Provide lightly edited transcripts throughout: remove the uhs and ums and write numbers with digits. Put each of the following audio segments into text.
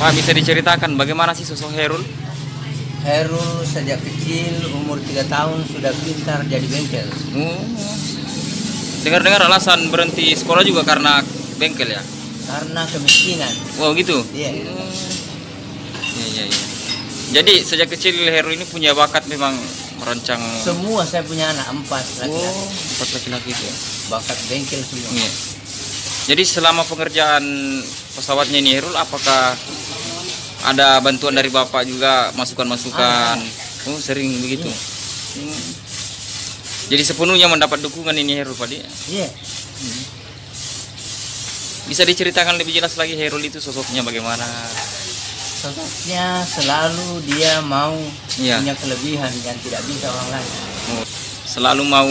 Pak, bisa diceritakan bagaimana sih sosok Herul? Herul sejak kecil umur 3 tahun sudah pintar jadi bengkel. Oh. Dengar-dengar alasan berhenti sekolah juga karena bengkel ya? Karena kemiskinan. Wow gitu? Iya. Iya. Jadi sejak kecil Herul ini punya bakat memang merancang. Semua saya punya anak 4 laki-laki. Oh, 4 laki-laki itu ya? Bakat bengkel semua. Iya. Jadi selama pengerjaan pesawatnya ini Herul, apakah ada bantuan dari Bapak juga, masukan-masukan? Oh, sering begitu. Jadi sepenuhnya mendapat dukungan ini Herul Pak dia? Iya. Bisa diceritakan lebih jelas lagi Herul itu sosoknya bagaimana? Sosoknya selalu dia mau Iya. punya kelebihan yang tidak bisa orang lain. Oh, selalu mau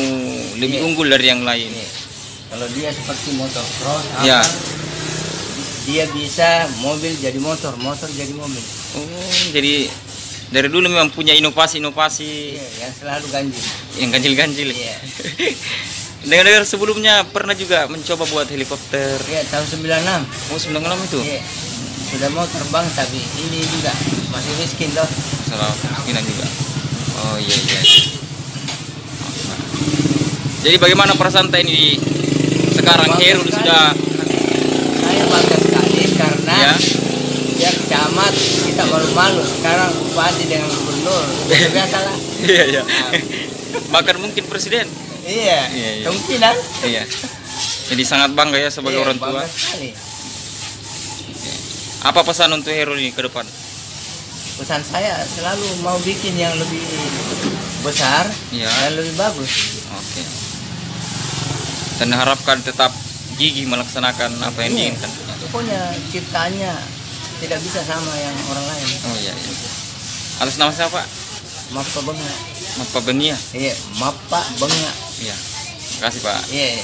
lebih Iya. unggul dari yang lain. Iya. Kalau dia seperti motor cross, Iya. dia bisa mobil jadi motor, motor jadi mobil. Oh, jadi dari dulu memang punya inovasi-inovasi Iya, yang selalu ganjil. yang ganjil-ganjil. Iya. Dengar-dengar sebelumnya pernah juga mencoba buat helikopter. Iya, tahun 96. Oh, 96 itu? Iya. Sudah mau terbang tapi ini juga masih miskin toh. Salah kemungkinan juga. Oh iya. Jadi bagaimana perasaan ini sekarang? Bangga Herul sekali. sudah Saya bangga sekali karena ya. dia camat kita malu-malu. Sekarang bupati dengan gubernur. Biasa lah. Iya. Bahkan mungkin presiden. Iya. Iya. Kemungkinan. Iya. Jadi sangat bangga ya sebagai Iya, orang tua. bangga sekali. Apa pesan untuk Herul ini ke depan? Pesan saya selalu mau bikin yang lebih besar Iya. dan lebih bagus. Oke. Dan harapkan tetap gigih melaksanakan apa yang Iya. diinginkan. Pokoknya ciptaannya tidak bisa sama yang orang lain. Oh iya. Atas nama siapa? Mappa Benga. Mapa Bengia. Iya, Mappa Benga. Iya. Terima kasih Pak. Iya.